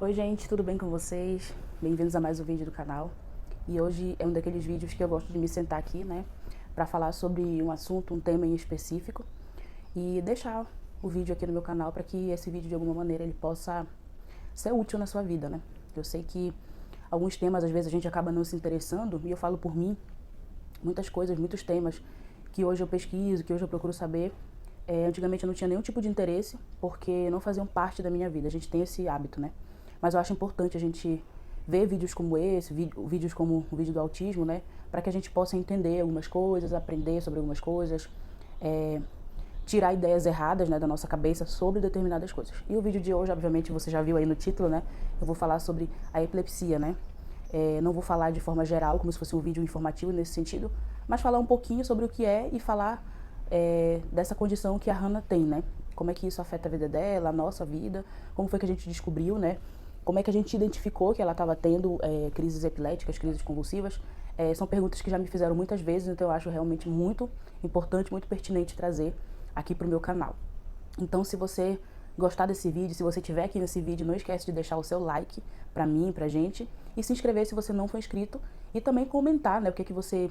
Oi gente, tudo bem com vocês? Bem-vindos a mais um vídeo do canal. E hoje é um daqueles vídeos que eu gosto de me sentar aqui, né, para falar sobre um assunto, um tema em específico e deixar o vídeo aqui no meu canal para que esse vídeo de alguma maneira ele possa ser útil na sua vida, né? Eu sei que alguns temas às vezes a gente acaba não se interessando e eu falo por mim, muitas coisas, muitos temas que hoje eu pesquiso, que hoje eu procuro saber. Antigamente eu não tinha nenhum tipo de interesse porque não faziam parte da minha vida. A gente tem esse hábito, né? Mas eu acho importante a gente ver vídeos como esse, vídeos como o vídeo do autismo, né? Para que a gente possa entender algumas coisas, aprender sobre algumas coisas, tirar ideias erradas, né, da nossa cabeça sobre determinadas coisas. E o vídeo de hoje, obviamente, você já viu aí no título, né? Eu vou falar sobre a epilepsia, né? Não vou falar de forma geral, como se fosse um vídeo informativo nesse sentido, mas falar um pouquinho sobre o que é e falar dessa condição que a Hannah tem, né? Como é que isso afeta a vida dela, a nossa vida, como foi que a gente descobriu, né? Como é que a gente identificou que ela estava tendo crises epiléticas, crises convulsivas. São perguntas que já me fizeram muitas vezes, então eu acho realmente muito importante, muito pertinente trazer aqui para o meu canal. Então, se você gostar desse vídeo, se você estiver aqui nesse vídeo, não esquece de deixar o seu like pra mim, pra gente, e se inscrever se você não for inscrito, e também comentar, né, o que você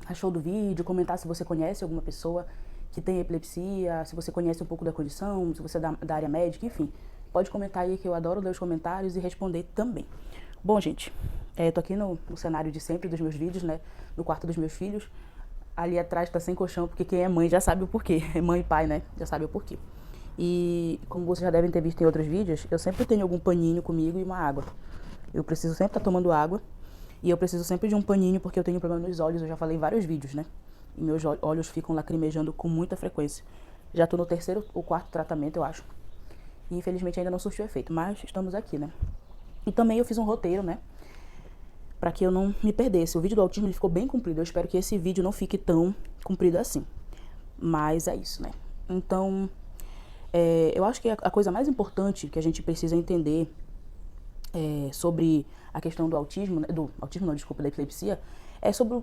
achou do vídeo, comentar se você conhece alguma pessoa que tem epilepsia, se você conhece um pouco da condição, se você é da área médica, enfim. Pode comentar aí que eu adoro ler os comentários e responder também. Bom, gente, tô aqui no cenário de sempre dos meus vídeos, né, no quarto dos meus filhos. Ali atrás tá sem colchão, porque quem é mãe já sabe o porquê. Mãe e pai, né, já sabe o porquê. E como vocês já devem ter visto em outros vídeos, eu sempre tenho algum paninho comigo e uma água. Eu preciso sempre estar tomando água. E eu preciso sempre de um paninho porque eu tenho problema nos olhos, eu já falei em vários vídeos, né? E meus olhos ficam lacrimejando com muita frequência. Já tô no terceiro ou quarto tratamento, eu acho. E infelizmente ainda não surtiu efeito, mas estamos aqui, né? E também eu fiz um roteiro, né? Pra que eu não me perdesse. O vídeo do autismo ele ficou bem comprido. Eu espero que esse vídeo não fique tão comprido assim. Mas é isso, né? Então, eu acho que a coisa mais importante que a gente precisa entender sobre a questão do autismo, né, do autismo não, desculpa, da epilepsia, é sobre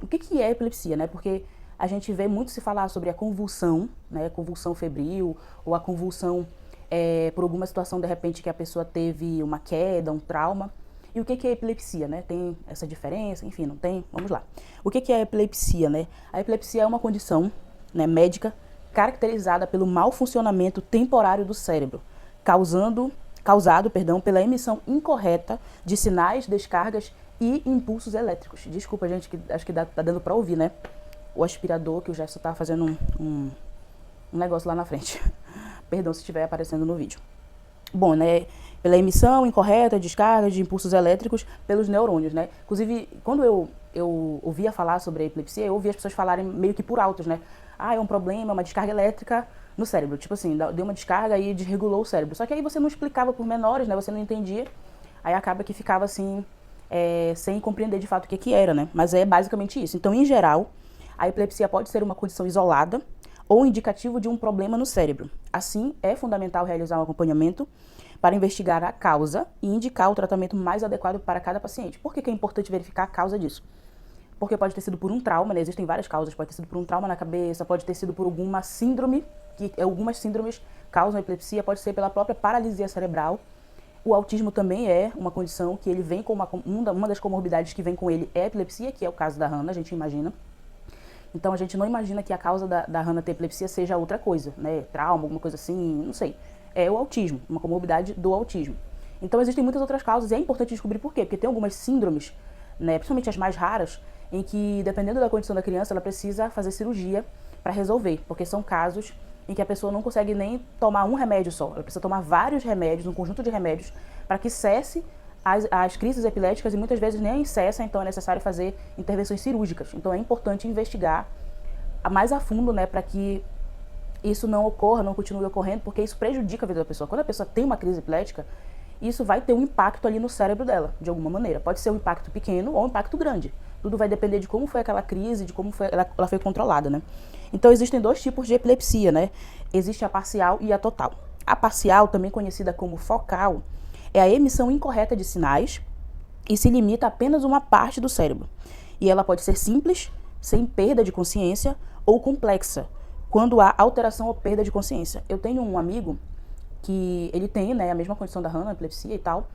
o que é epilepsia, né? Porque a gente vê muito se falar sobre a convulsão, né? Convulsão febril ou a convulsão por alguma situação de repente que a pessoa teve uma queda, um trauma. E o que é epilepsia, né? Tem essa diferença? Enfim, não tem? Vamos lá. O que é a epilepsia, né? A epilepsia é uma condição, né, médica caracterizada pelo mau funcionamento temporário do cérebro, causado pela emissão incorreta de sinais, descargas e impulsos elétricos. Desculpa, gente, que acho que tá dando para ouvir, né? O aspirador, que o Gerson tá fazendo um negócio lá na frente. Perdão se estiver aparecendo no vídeo. Bom, né, pela emissão incorreta, descarga de impulsos elétricos pelos neurônios, né? Inclusive, quando eu ouvia falar sobre a epilepsia, eu ouvia as pessoas falarem meio que por altos, né? Ah, é um problema, uma descarga elétrica no cérebro. Tipo assim, deu uma descarga e desregulou o cérebro. Só que aí você não explicava por menores, né? Você não entendia. Aí acaba que ficava assim, sem compreender de fato o que era, né? Mas é basicamente isso. Então, em geral, a epilepsia pode ser uma condição isolada ou indicativo de um problema no cérebro. Assim, é fundamental realizar um acompanhamento para investigar a causa e indicar o tratamento mais adequado para cada paciente. Por que é importante verificar a causa disso? Porque pode ter sido por um trauma, né? Existem várias causas, pode ter sido por um trauma na cabeça, pode ter sido por alguma síndrome, que algumas síndromes causam epilepsia, pode ser pela própria paralisia cerebral. O autismo também é uma condição que ele vem com uma das comorbidades que vem com ele é a epilepsia, que é o caso da Hannah, a gente imagina. Então a gente não imagina que a causa da Hannah ter epilepsia seja outra coisa, né? Trauma, alguma coisa assim, não sei. É o autismo, uma comorbidade do autismo. Então existem muitas outras causas e é importante descobrir por quê. Porque tem algumas síndromes, né, principalmente as mais raras, em que dependendo da condição da criança, ela precisa fazer cirurgia para resolver. Porque são casos em que a pessoa não consegue nem tomar um remédio só. Ela precisa tomar vários remédios, um conjunto de remédios, para que cesse as crises epiléticas e muitas vezes nem cessa, então é necessário fazer intervenções cirúrgicas. Então é importante investigar mais a fundo, né, para que isso não ocorra, não continue ocorrendo, porque isso prejudica a vida da pessoa. Quando a pessoa tem uma crise epilética, isso vai ter um impacto ali no cérebro dela, de alguma maneira. Pode ser um impacto pequeno ou um impacto grande. Tudo vai depender de como foi aquela crise, de como ela foi controlada, né? Então existem dois tipos de epilepsia, né? Existe a parcial e a total. A parcial, também conhecida como focal, é a emissão incorreta de sinais e se limita a apenas uma parte do cérebro. E ela pode ser simples, sem perda de consciência, ou complexa, quando há alteração ou perda de consciência. Eu tenho um amigo que ele tem, né, a mesma condição da Hannah, epilepsia e tal,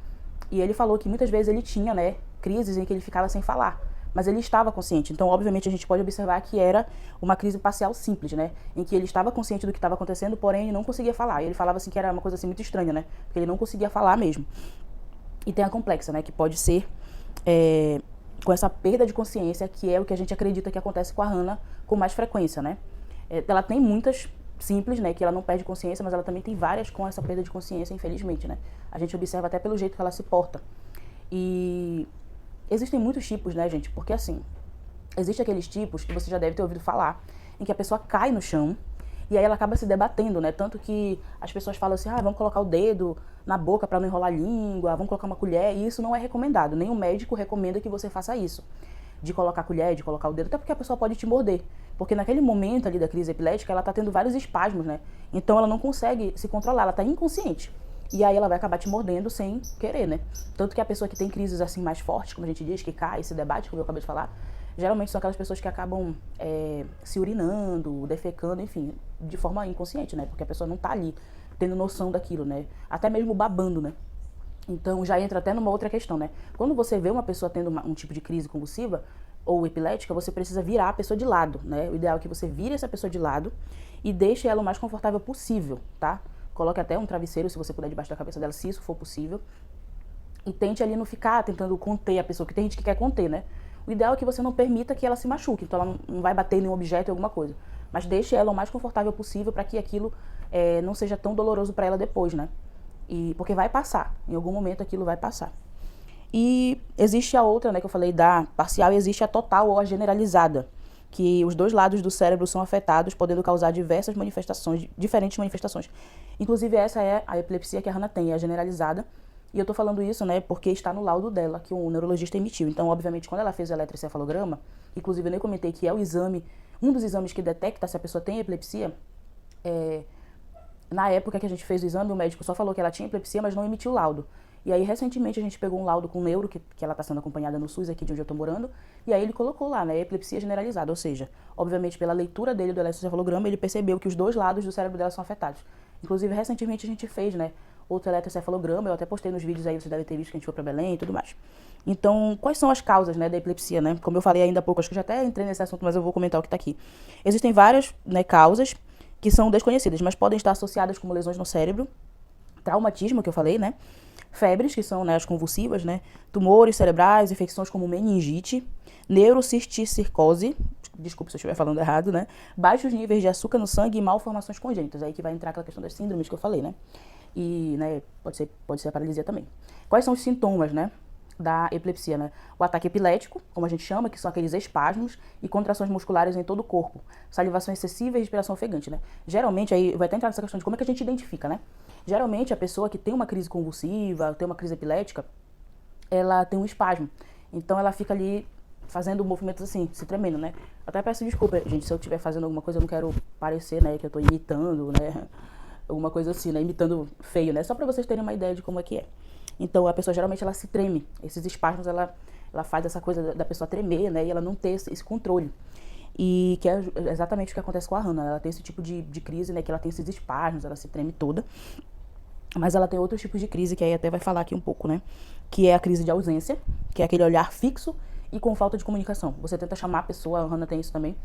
e ele falou que muitas vezes ele tinha, né, crises em que ele ficava sem falar, mas ele estava consciente. Então, obviamente, a gente pode observar que era uma crise parcial simples, né, em que ele estava consciente do que estava acontecendo, porém ele não conseguia falar. E ele falava assim que era uma coisa assim muito estranha, né, porque ele não conseguia falar mesmo. E tem a complexa, né, que pode ser com essa perda de consciência, que é o que a gente acredita que acontece com a Hannah com mais frequência, né. Ela tem muitas simples, né, que ela não perde consciência, mas ela também tem várias com essa perda de consciência, infelizmente, né. A gente observa até pelo jeito que ela se porta. E existem muitos tipos, né, gente, porque assim, existem aqueles tipos que você já deve ter ouvido falar, em que a pessoa cai no chão e aí ela acaba se debatendo, né, tanto que as pessoas falam assim, vamos colocar o dedo na boca para não enrolar a língua, vamos colocar uma colher, e isso não é recomendado, nenhum médico recomenda que você faça isso, de colocar a colher, de colocar o dedo, até porque a pessoa pode te morder, porque naquele momento ali da crise epilética, ela tá tendo vários espasmos, né, então ela não consegue se controlar, ela tá inconsciente. E aí ela vai acabar te mordendo sem querer, né? Tanto que a pessoa que tem crises assim mais fortes, como a gente diz, que cai, se debate, como eu acabei de falar, geralmente são aquelas pessoas que acabam se urinando, defecando, enfim, de forma inconsciente, né? Porque a pessoa não tá ali tendo noção daquilo, né? Até mesmo babando, né? Então já entra até numa outra questão, né? Quando você vê uma pessoa tendo um tipo de crise convulsiva ou epilética, você precisa virar a pessoa de lado, né? O ideal é que você vire essa pessoa de lado e deixe ela o mais confortável possível, tá? Coloque até um travesseiro, se você puder, debaixo da cabeça dela, se isso for possível. E tente ali não ficar tentando conter a pessoa, que tem gente que quer conter, né? O ideal é que você não permita que ela se machuque, então ela não vai bater em nenhum objeto ou alguma coisa. Mas deixe ela o mais confortável possível para que aquilo não seja tão doloroso para ela depois, né? Porque vai passar, em algum momento aquilo vai passar. E existe a outra, né, que eu falei da parcial, e existe a total ou a generalizada, que os dois lados do cérebro são afetados, podendo causar diversas manifestações, diferentes manifestações. Inclusive essa é a epilepsia que a Hannah tem, é a generalizada. E eu tô falando isso, né, porque está no laudo dela, que o neurologista emitiu. Então, obviamente, quando ela fez o eletroencefalograma, inclusive eu nem comentei que é o exame, um dos exames que detecta se a pessoa tem epilepsia, na época que a gente fez o exame, o médico só falou que ela tinha epilepsia, mas não emitiu o laudo. E aí, recentemente, a gente pegou um laudo com o neuro, que ela está sendo acompanhada no SUS, aqui de onde eu tô morando, e aí ele colocou lá, né, epilepsia generalizada, ou seja, obviamente, pela leitura dele do eletroencefalograma, ele percebeu que os dois lados do cérebro dela são afetados. Inclusive, recentemente a gente fez, né, outro eletroencefalograma, eu até postei nos vídeos aí, vocês devem ter visto que a gente foi pra Belém e tudo mais. Então, quais são as causas, né, da epilepsia, né? Como eu falei ainda há pouco, acho que eu já até entrei nesse assunto, mas eu vou comentar o que tá aqui. Existem várias, né, causas que são desconhecidas, mas podem estar associadas como lesões no cérebro, traumatismo, que eu falei, né? Febres, que são, né, as convulsivas, né? Tumores cerebrais, infecções como meningite, neurocisticercose, desculpa se eu estiver falando errado, né? Baixos níveis de açúcar no sangue e malformações congênitas, aí que vai entrar aquela questão das síndromes que eu falei, né? E, né, pode ser a paralisia também. Quais são os sintomas, né, da epilepsia, né? O ataque epilético, como a gente chama, que são aqueles espasmos e contrações musculares em todo o corpo, salivação excessiva e respiração ofegante, né? Geralmente, aí vai até entrar nessa questão de como é que a gente identifica, né? Geralmente, a pessoa que tem uma crise convulsiva, tem uma crise epilética, ela tem um espasmo. Então, ela fica ali fazendo movimentos assim, se tremendo, né? Até peço desculpa, gente, se eu estiver fazendo alguma coisa, eu não quero parecer, né, que eu tô imitando, né? Alguma coisa assim, né? Imitando feio, né? Só pra vocês terem uma ideia de como é que é. Então, a pessoa geralmente ela se treme. Esses espasmos, ela faz essa coisa da pessoa tremer, né? E ela não ter esse controle. E que é exatamente o que acontece com a Hannah. Ela tem esse tipo de crise, né? Que ela tem esses espasmos, ela se treme toda. Mas ela tem outros tipos de crise, que aí até vai falar aqui um pouco, né? Que é a crise de ausência, que é aquele olhar fixo e com falta de comunicação. Você tenta chamar a pessoa, a Hannah tem isso também.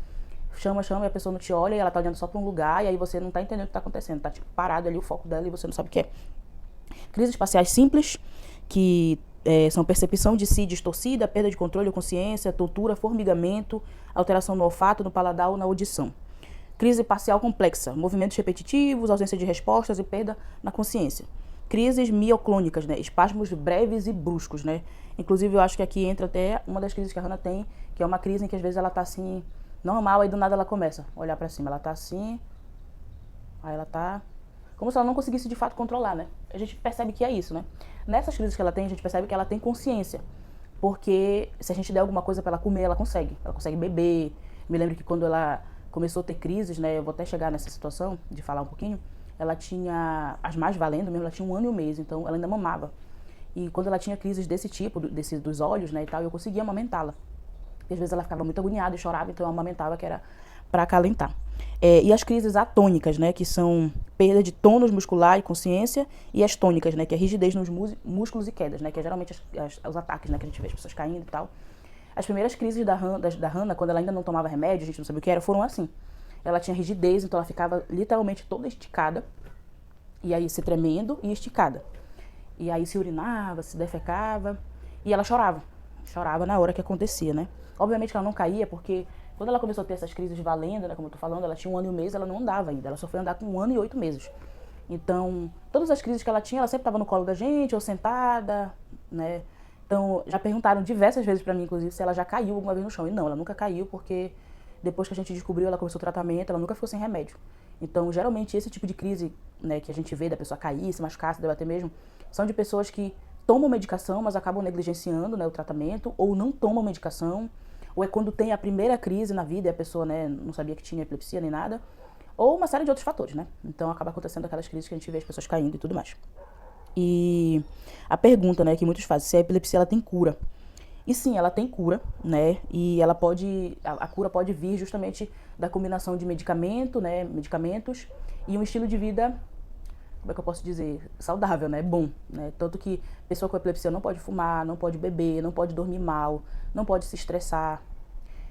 Chama, e a pessoa não te olha e ela tá olhando só pra um lugar e aí você não tá entendendo o que tá acontecendo. Tá tipo parado ali o foco dela e você não sabe o que é. Crises espaciais simples, que são percepção de si distorcida, perda de controle ou consciência, tontura, formigamento, alteração no olfato, no paladar ou na audição. Crise parcial complexa, movimentos repetitivos, ausência de respostas e perda na consciência. Crises mioclônicas, né? Espasmos breves e bruscos, né? Inclusive, eu acho que aqui entra até uma das crises que a Hannah tem, que é uma crise em que às vezes ela tá assim, normal, aí do nada ela começa a olhar pra cima. Ela tá assim, aí ela tá como se ela não conseguisse de fato controlar, né? A gente percebe que é isso, né? Nessas crises que ela tem, a gente percebe que ela tem consciência. Porque se a gente der alguma coisa pra ela comer, ela consegue. Ela consegue beber. Me lembro que quando ela começou a ter crises, né? Eu vou até chegar nessa situação de falar um pouquinho. Ela tinha, as mais valendo mesmo, ela tinha 1 ano e 1 mês, então ela ainda mamava. E quando ela tinha crises desse tipo, dos olhos, né, e tal, eu conseguia amamentá-la. Porque às vezes ela ficava muito agoniada e chorava, então eu amamentava, que era pra acalentar. E as crises atônicas, né, que são perda de tônus muscular e consciência, e as tônicas, né, que é rigidez nos músculos e quedas, né, que é geralmente os ataques, né, que a gente vê as pessoas caindo e tal. As primeiras crises da Hannah, quando ela ainda não tomava remédio, a gente não sabia o que era, foram assim. Ela tinha rigidez, então ela ficava literalmente toda esticada, e aí se tremendo e esticada. E aí se urinava, se defecava, e ela chorava. Chorava na hora que acontecia, né? Obviamente que ela não caía, porque quando ela começou a ter essas crises valendo, né, como eu tô falando, ela tinha 1 ano e 1 mês, ela não andava ainda, ela só foi andar com 1 ano e 8 meses. Então, todas as crises que ela tinha, ela sempre estava no colo da gente, ou sentada, né? Então, já perguntaram diversas vezes pra mim, inclusive, se ela já caiu alguma vez no chão. E não, ela nunca caiu, porque depois que a gente descobriu, ela começou o tratamento, ela nunca ficou sem remédio. Então, geralmente, esse tipo de crise, né, que a gente vê da pessoa cair, se machucar, se debater mesmo, são de pessoas que tomam medicação, mas acabam negligenciando, né, o tratamento, ou não tomam medicação, ou é quando tem a primeira crise na vida e a pessoa, né, não sabia que tinha epilepsia nem nada, ou uma série de outros fatores, né? Então acaba acontecendo aquelas crises que a gente vê as pessoas caindo e tudo mais. E a pergunta, né, que muitos fazem, se a epilepsia ela tem cura. E sim, ela tem cura, né? E ela pode, a cura pode vir justamente da combinação de medicamento, né, medicamentos e um estilo de vida, como é que eu posso dizer, saudável, né, bom, né? Tanto que pessoa com epilepsia não pode fumar, não pode beber, não pode dormir mal, não pode se estressar.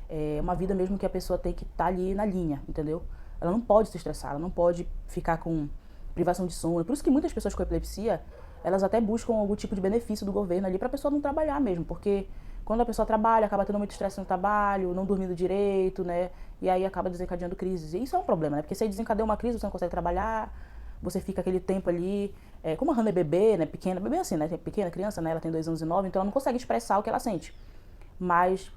É uma vida mesmo que a pessoa tem que estar ali na linha, entendeu? Ela não pode se estressar, ela não pode ficar com privação de sono. Por isso que muitas pessoas com epilepsia, elas até buscam algum tipo de benefício do governo ali para a pessoa não trabalhar mesmo, porque quando a pessoa trabalha, acaba tendo muito estresse no trabalho, não dormindo direito, né? E aí acaba desencadeando crises. E isso é um problema, né? Porque se aí desencadeia uma crise, você não consegue trabalhar, você fica aquele tempo ali, como a Hannah é bebê, né, pequena, bebê assim, né, pequena criança, né, ela tem 2 anos e 9, então ela não consegue expressar o que ela sente. Mas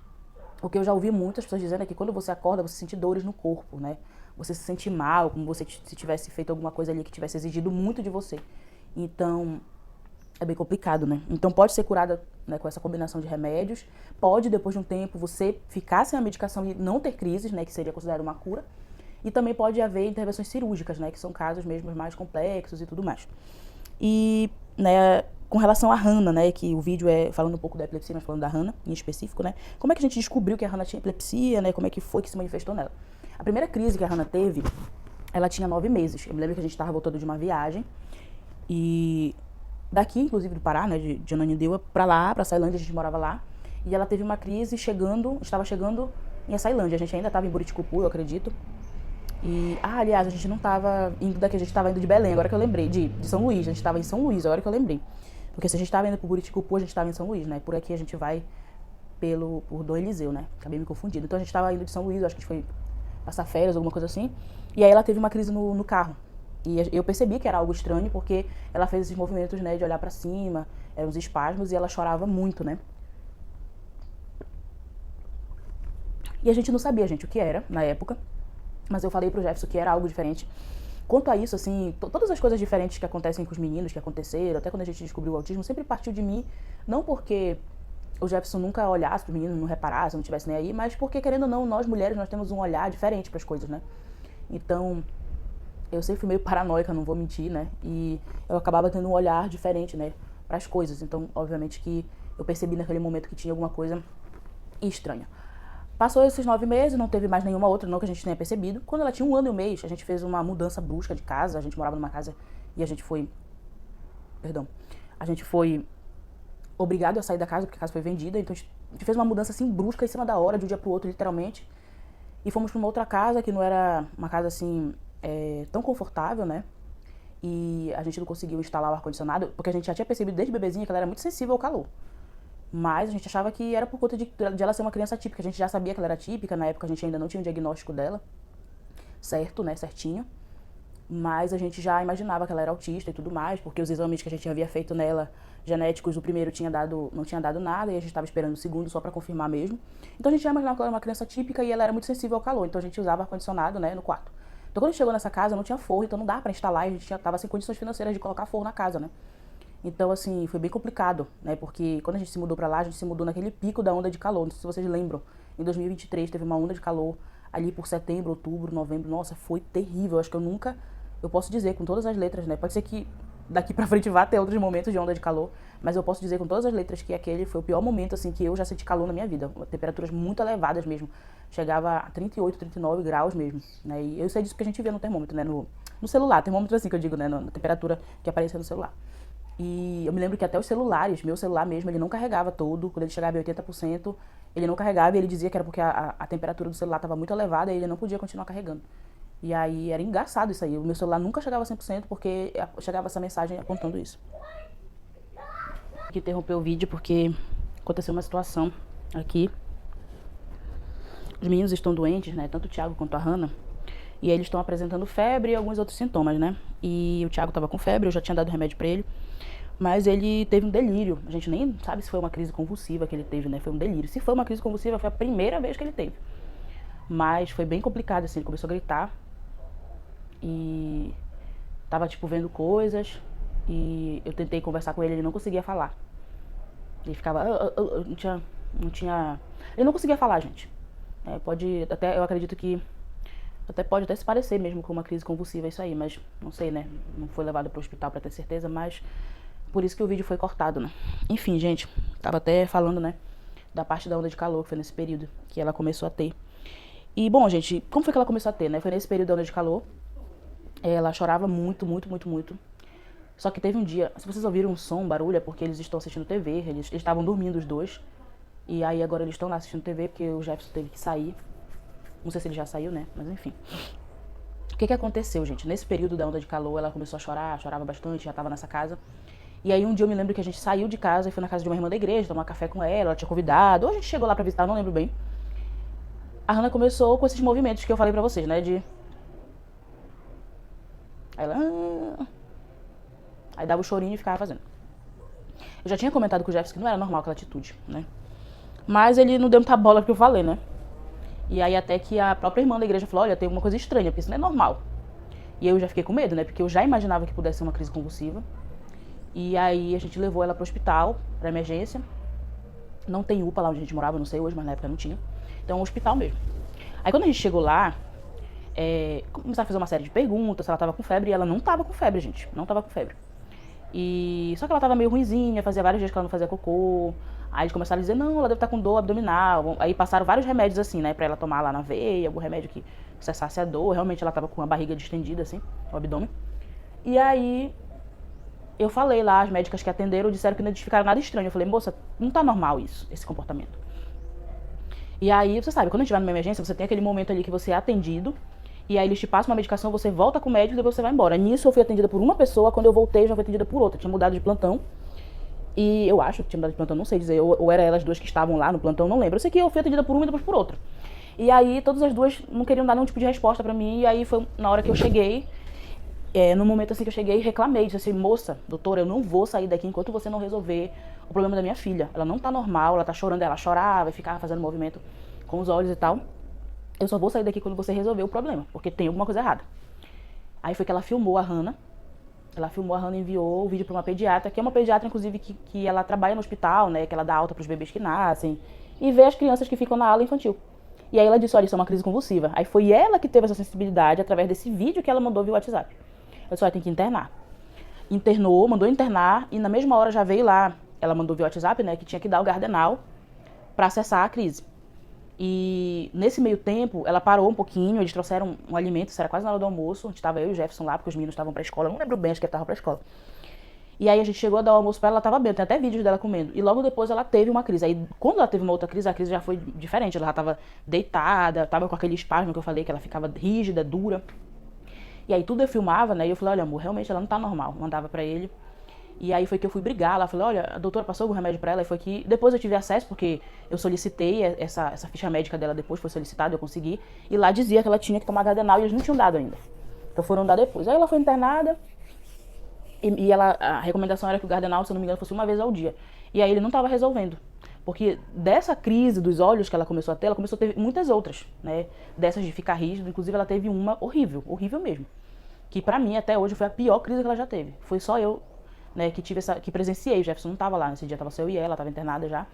o que eu já ouvi muitas pessoas dizendo é que quando você acorda, você sente dores no corpo, né? Você se sente mal, como se tivesse feito alguma coisa ali que tivesse exigido muito de você. Então, é bem complicado, né? Então pode ser curada, né, com essa combinação de remédios. Pode, depois de um tempo, você ficar sem a medicação e não ter crises, né, que seria considerado uma cura. E também pode haver intervenções cirúrgicas, né, que são casos mesmo mais complexos e tudo mais. E, né, com relação à Hannah, né, que o vídeo é falando um pouco da epilepsia, mas falando da Hannah em específico, né, como é que a gente descobriu que a Hannah tinha epilepsia, né, como é que foi que se manifestou nela? A primeira crise que a Hannah teve, ela tinha 9 meses. Eu me lembro que a gente estava voltando de uma viagem e daqui, inclusive do Pará, né, de Ananindeua, pra lá, pra Ceilândia, a gente morava lá, e ela teve uma crise estava chegando em Ceilândia, a gente ainda estava em Buriticupu, eu acredito. E, aliás, a gente não estava indo daqui, a gente estava indo de Belém, agora que eu lembrei, de São Luís, a gente estava em São Luís, agora que eu lembrei. Porque se a gente estava indo pro Buriticupu, a gente estava em São Luís, né, por aqui a gente vai por Dom Eliseu, né, acabei me confundindo. Então a gente estava indo de São Luís, eu acho que a gente foi passar férias, alguma coisa assim, e aí ela teve uma crise no carro. E eu percebi que era algo estranho, porque ela fez esses movimentos, né, de olhar pra cima, eram uns espasmos, e ela chorava muito, né. E a gente não sabia, gente, o que era, na época, mas eu falei pro Jefferson que era algo diferente. Quanto a isso, assim, todas as coisas diferentes que acontecem com os meninos, que aconteceram, até quando a gente descobriu o autismo, sempre partiu de mim, não porque o Jefferson nunca olhasse pros meninos, não reparasse, não tivesse nem aí, mas porque, querendo ou não, nós mulheres, nós temos um olhar diferente pras coisas, né. Então, eu sempre fui meio paranoica, não vou mentir, né, e eu acabava tendo um olhar diferente, né, pras coisas. Então, obviamente que eu percebi naquele momento que tinha alguma coisa estranha. Passou esses 9 meses, não teve mais nenhuma outra, não que a gente tenha percebido. Quando ela tinha 1 ano e 1 mês, a gente fez uma mudança brusca de casa, a gente morava numa casa e a gente foi obrigado a sair da casa, porque a casa foi vendida, então a gente fez uma mudança assim brusca em cima da hora, de um dia pro outro, literalmente. E fomos pra uma outra casa, que não era uma casa assim, tão confortável, né? E a gente não conseguiu instalar o ar-condicionado, porque a gente já tinha percebido desde bebezinha que ela era muito sensível ao calor. Mas a gente achava que era por conta de ela ser uma criança típica. A gente já sabia que ela era típica, na época a gente ainda não tinha o diagnóstico dela, certo, né, certinho. Mas a gente já imaginava que ela era autista e tudo mais, porque os exames que a gente havia feito nela, genéticos, o primeiro não tinha dado nada, e a gente estava esperando o segundo só para confirmar mesmo. Então a gente já imaginava que ela era uma criança típica e ela era muito sensível ao calor, então a gente usava ar-condicionado, né, no quarto. Então quando a gente chegou nessa casa, não tinha forro, então não dava para instalar, e a gente já estava sem condições financeiras de colocar forro na casa, né. Então, assim, foi bem complicado, né? Porque quando a gente se mudou pra lá, a gente se mudou naquele pico da onda de calor. Não sei se vocês lembram. Em 2023 teve uma onda de calor ali por setembro, outubro, novembro. Nossa, foi terrível. Acho que eu posso dizer com todas as letras, né? Pode ser que daqui pra frente vai ter outros momentos de onda de calor, mas eu posso dizer com todas as letras que aquele foi o pior momento, assim, que eu já senti calor na minha vida. Temperaturas muito elevadas mesmo. Chegava a 38, 39 graus mesmo, né? E eu sei disso porque a gente vê no termômetro, né? No celular, termômetro assim que eu digo, né? Na temperatura que aparecia no celular. E eu me lembro que até os celulares, meu celular mesmo, ele não carregava todo. Quando ele chegava em 80%, ele não carregava e ele dizia que era porque a temperatura do celular estava muito elevada e ele não podia continuar carregando. E aí era engraçado isso aí. O meu celular nunca chegava a 100% porque chegava essa mensagem apontando isso. Aqui interrompeu o vídeo porque aconteceu uma situação aqui. Os meninos estão doentes, né? Tanto o Thiago quanto a Hannah. E eles estão apresentando febre e alguns outros sintomas, né? E o Thiago tava com febre, eu já tinha dado remédio pra ele. Mas ele teve um delírio. A gente nem sabe se foi uma crise convulsiva que ele teve, né? Foi um delírio. Se foi uma crise convulsiva, foi a primeira vez que ele teve. Mas foi bem complicado, assim. Ele começou a gritar. E tava, tipo, vendo coisas. E eu tentei conversar com ele, ele não conseguia falar. Ele ficava... Não tinha... Ele não conseguia falar, gente. Pode... Até, eu acredito que... pode até se parecer mesmo com uma crise convulsiva isso aí, mas não sei, né? Não foi levado pro hospital pra ter certeza, mas... Por isso que o vídeo foi cortado, né? Enfim, gente, tava até falando, né? Da parte da onda de calor, que foi nesse período que ela começou a ter. E, bom, gente, como foi que ela começou a ter, né? Foi nesse período da onda de calor. Ela chorava muito, muito, muito, muito. Só que teve um dia, se vocês ouviram um som, um barulho, é porque eles estão assistindo TV, eles estavam dormindo os dois. E aí agora eles estão lá assistindo TV, porque o Jefferson teve que sair. Não sei se ele já saiu, né? Mas enfim. O que aconteceu, gente? Nesse período da onda de calor, ela começou a chorar, chorava bastante, já tava nessa casa. E aí um dia eu me lembro que a gente saiu de casa e foi na casa de uma irmã da igreja, tomar café com ela tinha convidado, ou a gente chegou lá pra visitar, não lembro bem. A Hannah começou com esses movimentos que eu falei pra vocês, né, de... Aí ela... Aí dava o chorinho e ficava fazendo. Eu já tinha comentado com o Jefferson que não era normal aquela atitude, né. Mas ele não deu muita bola porque eu falei, né. E aí até que a própria irmã da igreja falou, olha, tem alguma coisa estranha, porque isso não é normal. E eu já fiquei com medo, né, porque eu já imaginava que pudesse ser uma crise convulsiva. E aí a gente levou ela pro hospital, pra emergência. Não tem UPA lá onde a gente morava, não sei hoje, mas na época não tinha. Então, um hospital mesmo. Aí quando a gente chegou lá, começaram a fazer uma série de perguntas se ela tava com febre. E ela não tava com febre, gente. Não tava com febre. E só que ela tava meio ruinzinha, fazia vários dias que ela não fazia cocô. Aí eles começaram a dizer, não, ela deve estar com dor abdominal. Aí passaram vários remédios assim, né, pra ela tomar lá na veia, algum remédio que cessasse a dor. Realmente ela tava com a barriga distendida, assim, o abdômen. E aí... eu falei lá, as médicas que atenderam disseram que não identificaram nada estranho. Eu falei, moça, não tá normal isso, esse comportamento. E aí, você sabe, quando a gente vai numa emergência, você tem aquele momento ali que você é atendido, e aí eles te passam uma medicação, você volta com o médico e depois você vai embora. Nisso eu fui atendida por uma pessoa, quando eu voltei eu já fui atendida por outra. Eu tinha mudado de plantão, e eu acho que tinha mudado de plantão, não sei dizer, ou era elas duas que estavam lá no plantão, não lembro. Eu sei que eu fui atendida por uma e depois por outra. E aí todas as duas não queriam dar nenhum tipo de resposta pra mim, e aí foi na hora que eu cheguei... no momento assim que eu cheguei, reclamei, disse assim, moça, doutora, eu não vou sair daqui enquanto você não resolver o problema da minha filha. Ela não tá normal, ela tá chorando, ela chorava e ficava fazendo movimento com os olhos e tal. Eu só vou sair daqui quando você resolver o problema, porque tem alguma coisa errada. Aí foi que ela filmou a Hannah. Ela filmou a Hannah e enviou o vídeo pra uma pediatra, que é uma pediatra, inclusive, que ela trabalha no hospital, né, que ela dá alta pros bebês que nascem, e vê as crianças que ficam na ala infantil. E aí ela disse, olha, isso é uma crise convulsiva. Aí foi ela que teve essa sensibilidade através desse vídeo que ela mandou via WhatsApp. Eu só tem que internar. Internou, mandou internar e na mesma hora já veio lá, ela mandou via WhatsApp, né, que tinha que dar o Gardenal pra cessar a crise. E nesse meio tempo, ela parou um pouquinho, eles trouxeram um alimento, isso era quase na hora do almoço, a gente tava eu e o Jefferson lá, porque os meninos estavam pra escola, eu não lembro bem, acho que ele tava pra escola. E aí a gente chegou a dar o almoço pra ela, ela tava bem, tem até vídeos dela comendo. E logo depois ela teve uma crise. Aí quando ela teve uma outra crise, a crise já foi diferente, ela já tava deitada, tava com aquele espasmo que eu falei, que ela ficava rígida, dura. E aí tudo eu filmava, né, e eu falei, olha amor, realmente ela não tá normal, mandava pra ele. E aí foi que eu fui brigar lá, falei, olha, a doutora passou algum remédio pra ela, e foi que depois eu tive acesso, porque eu solicitei essa ficha médica dela depois, foi solicitada, eu consegui, e lá dizia que ela tinha que tomar Gardenal e eles não tinham dado ainda. Então foram dar depois. Aí ela foi internada, e a recomendação era que o Gardenal, se eu não me engano, fosse uma vez ao dia. E aí ele não tava resolvendo. Porque dessa crise dos olhos que ela começou a ter, ela começou a ter muitas outras, né? Dessas de ficar rígido, inclusive ela teve uma horrível, horrível mesmo. Que pra mim, até hoje, foi a pior crise que ela já teve. Foi só eu, né, que presenciei. O Jefferson não tava lá, nesse dia tava só eu e ela tava internada já.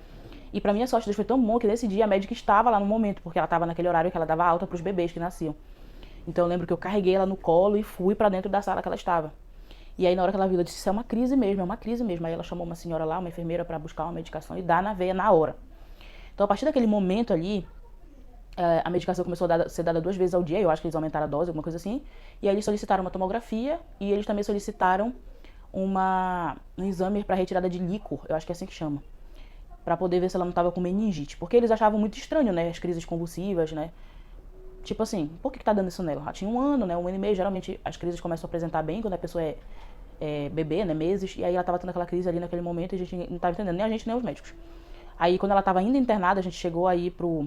E pra minha sorte, Deus foi tão bom que nesse dia a médica estava lá no momento, porque ela tava naquele horário que ela dava alta pros bebês que nasciam. Então eu lembro que eu carreguei ela no colo e fui pra dentro da sala que ela estava. E aí na hora que ela viu, ela disse, isso é uma crise mesmo, é uma crise mesmo. Aí ela chamou uma senhora lá, uma enfermeira, para buscar uma medicação e dar na veia na hora. Então a partir daquele momento ali, a medicação começou a ser dada 2 vezes ao dia, eu acho que eles aumentaram a dose, alguma coisa assim. E aí eles solicitaram uma tomografia e eles também solicitaram um exame para retirada de líquor, eu acho que é assim que chama, para poder ver se ela não estava com meningite. Porque eles achavam muito estranho, né, as crises convulsivas, né. Tipo assim, por que tá dando isso nela? Ela tinha 1 ano, né, 1 ano e meio, geralmente as crises começam a apresentar bem quando a pessoa é bebê, né, meses, e aí ela tava tendo aquela crise ali naquele momento e a gente não tava entendendo, nem a gente nem os médicos. Aí quando ela tava ainda internada, a gente chegou aí pro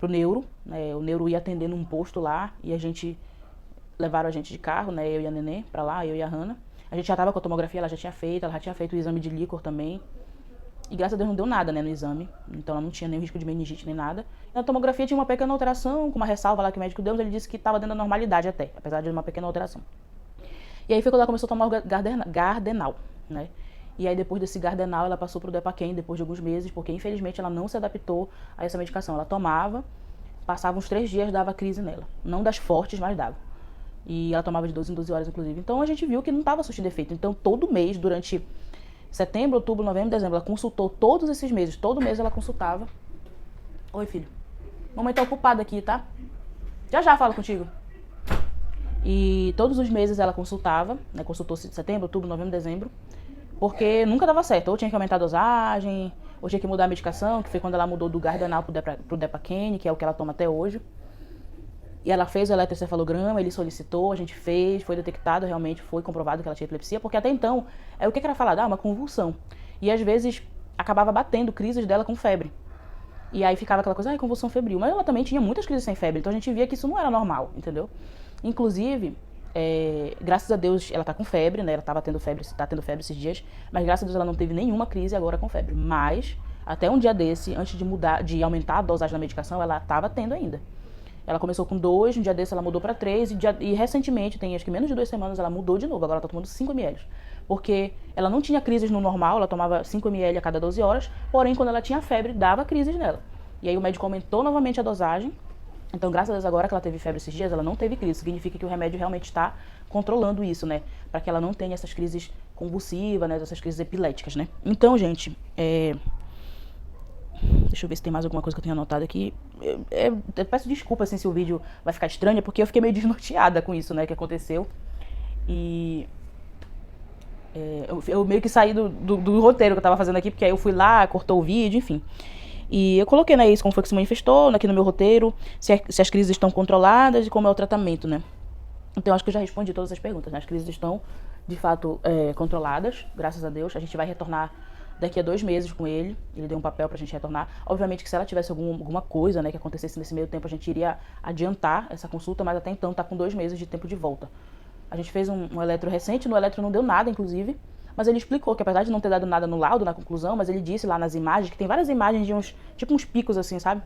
neuro, né, o neuro ia atender num posto lá e a gente levaram a gente de carro, né, eu e a neném pra lá, eu e a Hannah. A gente já tava com a tomografia, ela já tinha feito o exame de líquor também. E graças a Deus não deu nada, né, no exame. Então ela não tinha nem risco de meningite nem nada. E na tomografia tinha uma pequena alteração, com uma ressalva lá que o médico deu, mas ele disse que estava dentro da normalidade até, apesar de uma pequena alteração. E aí foi quando ela começou a tomar o Gardenal, né. E aí depois desse Gardenal ela passou pro Depaquem depois de alguns meses, porque infelizmente ela não se adaptou a essa medicação. Ela tomava, passava uns 3 dias, dava crise nela. Não das fortes, mas dava. E ela tomava de 12 em 12 horas, inclusive. Então a gente viu que não estava surtindo efeito. Então todo mês, durante setembro, outubro, novembro, dezembro, ela consultou todos esses meses. Todo mês ela consultava. Oi, filho. Mamãe tá ocupada aqui, tá? Já já falo contigo. E todos os meses ela consultava, né? Consultou setembro, outubro, novembro, dezembro. Porque nunca dava certo. Ou tinha que aumentar a dosagem, ou tinha que mudar a medicação, que foi quando ela mudou do Gardenal pro Depaquene, que é o que ela toma até hoje. E ela fez o eletroencefalograma, ele solicitou, a gente fez, foi detectado, realmente foi comprovado que ela tinha epilepsia, porque até então, o que era falado? Uma convulsão. E às vezes acabava batendo crises dela com febre. E aí ficava aquela coisa, convulsão febril. Mas ela também tinha muitas crises sem febre, então a gente via que isso não era normal, entendeu? Inclusive, graças a Deus ela tá com febre, né? Ela tá tendo febre esses dias, mas graças a Deus ela não teve nenhuma crise agora com febre. Mas, até um dia desse, antes de aumentar a dosagem da medicação, ela tava tendo ainda. Ela começou com 2, um dia desse ela mudou para 3 e recentemente, tem acho que menos de 2 semanas, ela mudou de novo. Agora ela tá tomando 5 ml. Porque ela não tinha crises no normal, ela tomava 5 ml a cada 12 horas, porém quando ela tinha febre, dava crises nela. E aí o médico aumentou novamente a dosagem. Então, graças a Deus, agora que ela teve febre esses dias, ela não teve crise. Significa que o remédio realmente está controlando isso, né? Para que ela não tenha essas crises convulsivas, né? Essas crises epiléticas, né? Então, gente, deixa eu ver se tem mais alguma coisa que eu tenho anotado aqui. Eu peço desculpa assim, se o vídeo vai ficar estranho, porque eu fiquei meio desnorteada com isso, né, que aconteceu. E eu meio que saí do roteiro que eu tava fazendo aqui, porque aí eu fui lá, cortou o vídeo, enfim. E eu coloquei, né, isso, como foi que se manifestou aqui no meu roteiro, se as crises estão controladas e como é o tratamento, né. Então eu acho que eu já respondi todas as perguntas, né, as crises estão, de fato, controladas, graças a Deus. A gente vai retornar daqui a 2 meses com ele deu um papel pra gente retornar. Obviamente que se ela tivesse alguma coisa, né, que acontecesse nesse meio tempo, a gente iria adiantar essa consulta, mas até então tá com 2 meses de tempo de volta. A gente fez um eletro recente, no eletro não deu nada, inclusive, mas ele explicou que apesar de não ter dado nada no laudo, na conclusão, mas ele disse lá nas imagens, que tem várias imagens de uns picos assim, sabe?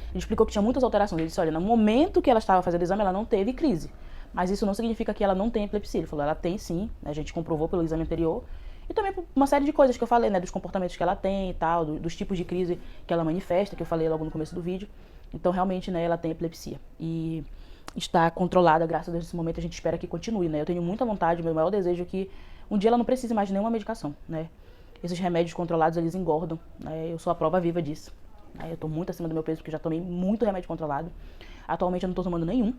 Ele explicou que tinha muitas alterações. Ele disse, olha, no momento que ela estava fazendo o exame, ela não teve crise, mas isso não significa que ela não tem epilepsia. Ele falou, ela tem sim, né, a gente comprovou pelo exame anterior, e também por uma série de coisas que eu falei, né, dos comportamentos que ela tem e tal, dos tipos de crise que ela manifesta, que eu falei logo no começo do vídeo. Então, realmente, né, ela tem epilepsia. E está controlada, graças a Deus, nesse momento a gente espera que continue, né. Eu tenho muita vontade, meu maior desejo é que um dia ela não precise mais de nenhuma medicação, né. Esses remédios controlados, eles engordam, né, eu sou a prova viva disso. Eu tô muito acima do meu peso, porque já tomei muito remédio controlado. Atualmente eu não tô tomando nenhum.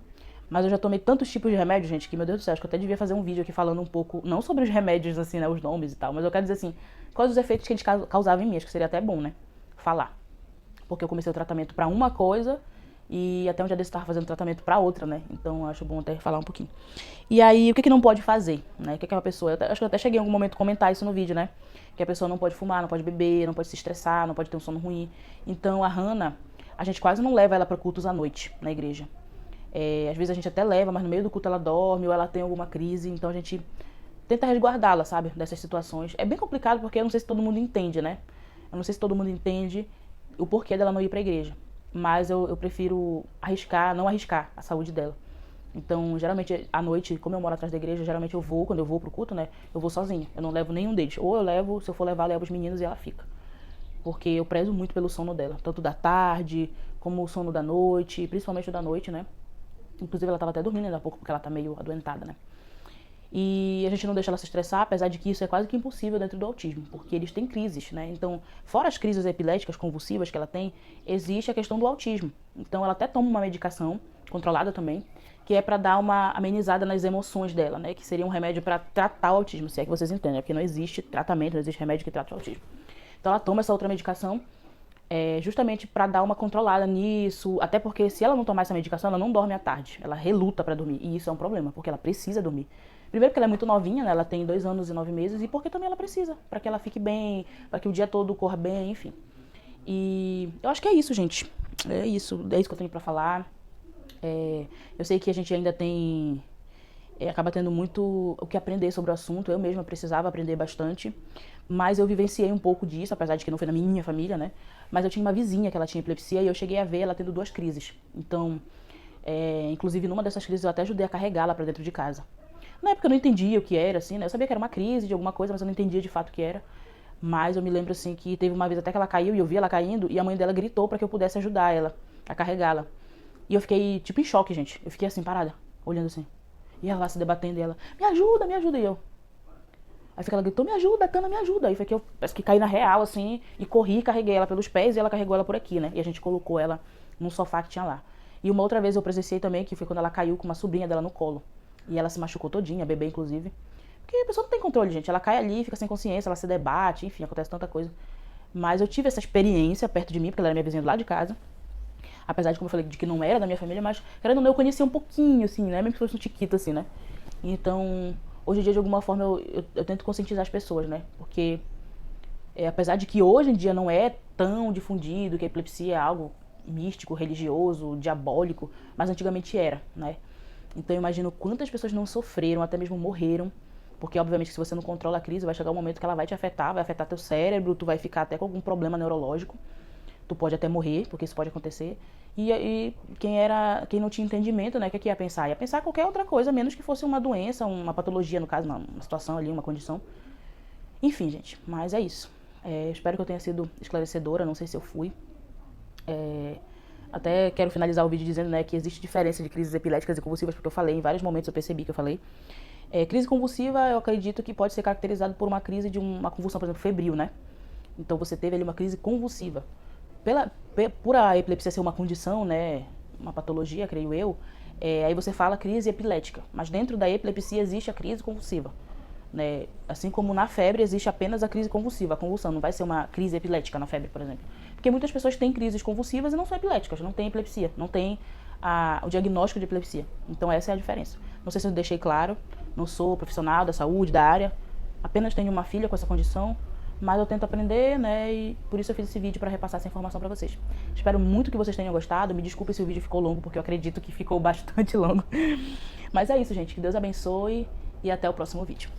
Mas eu já tomei tantos tipos de remédio, gente, que, meu Deus do céu, acho que eu até devia fazer um vídeo aqui falando um pouco, não sobre os remédios, assim, né, os nomes e tal, mas eu quero dizer assim, quais os efeitos que eles causavam em mim, acho que seria até bom, né, falar. Porque eu comecei o tratamento pra uma coisa e até um dia desse eu tava fazendo tratamento pra outra, né, então eu acho bom até falar um pouquinho. E aí, o que não pode fazer, né, o que uma pessoa, acho que eu até cheguei em algum momento a comentar isso no vídeo, né, que a pessoa não pode fumar, não pode beber, não pode se estressar, não pode ter um sono ruim. Então a Hannah, a gente quase não leva ela pra cultos à noite na igreja. Às vezes a gente até leva, mas no meio do culto ela dorme ou ela tem alguma crise, então a gente tenta resguardá-la, sabe, dessas situações. É bem complicado porque eu não sei se todo mundo entende, né? Eu não sei se todo mundo entende o porquê dela não ir pra igreja, mas eu prefiro não arriscar a saúde dela. Então, geralmente, à noite, como eu moro atrás da igreja, geralmente quando eu vou pro culto, né, eu vou sozinha, eu não levo nenhum deles. Ou eu levo, se eu for levar, eu levo os meninos e ela fica. Porque eu prezo muito pelo sono dela, tanto da tarde, como o sono da noite, principalmente o da noite, né. Inclusive ela tava até dormindo ainda há pouco, porque ela tá meio adoentada, né. E a gente não deixa ela se estressar, apesar de que isso é quase que impossível dentro do autismo, porque eles têm crises, né? Então, fora as crises epiléticas convulsivas que ela tem, existe a questão do autismo. Então, ela até toma uma medicação, controlada também, que é para dar uma amenizada nas emoções dela, né? Que seria um remédio para tratar o autismo, se é que vocês entendem, porque não existe tratamento, não existe remédio que trate o autismo. Então, ela toma essa outra medicação justamente para dar uma controlada nisso, até porque se ela não tomar essa medicação, ela não dorme à tarde, ela reluta para dormir, e isso é um problema, porque ela precisa dormir. Primeiro porque ela é muito novinha, né? Ela tem 2 anos e 9 meses, e porque também ela precisa, para que ela fique bem, para que o dia todo corra bem, enfim. E eu acho que é isso, gente. É isso que eu tenho para falar. Eu sei que a gente ainda tem acaba tendo muito o que aprender sobre o assunto. Eu mesma precisava aprender bastante, mas eu vivenciei um pouco disso, apesar de que não foi na minha família, né? Mas eu tinha uma vizinha que ela tinha epilepsia e eu cheguei a ver ela tendo 2 crises. Então, inclusive numa dessas crises eu até ajudei a carregá-la para dentro de casa. Na época eu não entendia o que era, assim, né? Eu sabia que era uma crise de alguma coisa, mas eu não entendia de fato o que era. Mas eu me lembro, assim, que teve uma vez até que ela caiu e eu vi ela caindo e a mãe dela gritou para que eu pudesse ajudar ela a carregá-la. E eu fiquei, tipo, em choque, gente. Eu fiquei assim, parada, olhando assim. E ela lá se debatendo e ela, me ajuda, me ajuda. E eu. Aí fica ela gritou, me ajuda, Cana, me ajuda. Aí foi que eu parece que caí na real, assim, e corri e carreguei ela pelos pés e ela carregou ela por aqui, né? E a gente colocou ela num sofá que tinha lá. E uma outra vez eu presenciei também, que foi quando ela caiu com uma sobrinha dela no colo. E ela se machucou todinha, a bebê inclusive. Porque a pessoa não tem controle, gente. Ela cai ali, fica sem consciência, ela se debate, enfim, acontece tanta coisa. Mas eu tive essa experiência perto de mim, porque ela era minha vizinha do lado de casa. Apesar de, como eu falei, de que não era da minha família, mas, querendo ou não, eu conhecia um pouquinho, assim, né? Mesmo que fosse um tiquito, assim, né? Então, hoje em dia, de alguma forma, eu tento conscientizar as pessoas, né? Porque, apesar de que hoje em dia não é tão difundido que a epilepsia é algo místico, religioso, diabólico, mas antigamente era, né? Então eu imagino quantas pessoas não sofreram, até mesmo morreram, porque obviamente se você não controla a crise, vai chegar um momento que ela vai te afetar, vai afetar teu cérebro, tu vai ficar até com algum problema neurológico, tu pode até morrer, porque isso pode acontecer. E quem não tinha entendimento, né, o que ia pensar? Ia pensar qualquer outra coisa, menos que fosse uma doença, uma patologia, no caso, uma situação ali, uma condição. Enfim, gente, mas é isso. Espero que eu tenha sido esclarecedora, não sei se eu fui. Até quero finalizar o vídeo dizendo, né, que existe diferença de crises epiléticas e convulsivas, porque eu falei, em vários momentos eu percebi que eu falei. Crise convulsiva, eu acredito que pode ser caracterizado por uma crise de uma convulsão, por exemplo, febril, né? Então você teve ali uma crise convulsiva. Por a epilepsia ser uma condição, né, uma patologia, creio eu, aí você fala crise epilética. Mas dentro da epilepsia existe a crise convulsiva. Né? Assim como na febre existe apenas a crise convulsiva, a convulsão, não vai ser uma crise epilética na febre, por exemplo. Porque muitas pessoas têm crises convulsivas e não são epiléticas, não têm epilepsia, não têm o diagnóstico de epilepsia. Então essa é a diferença. Não sei se eu deixei claro, não sou profissional da saúde, da área, apenas tenho uma filha com essa condição, mas eu tento aprender, né, e por isso eu fiz esse vídeo para repassar essa informação para vocês. Espero muito que vocês tenham gostado, me desculpe se o vídeo ficou longo, porque eu acredito que ficou bastante longo. Mas é isso, gente, que Deus abençoe e até o próximo vídeo.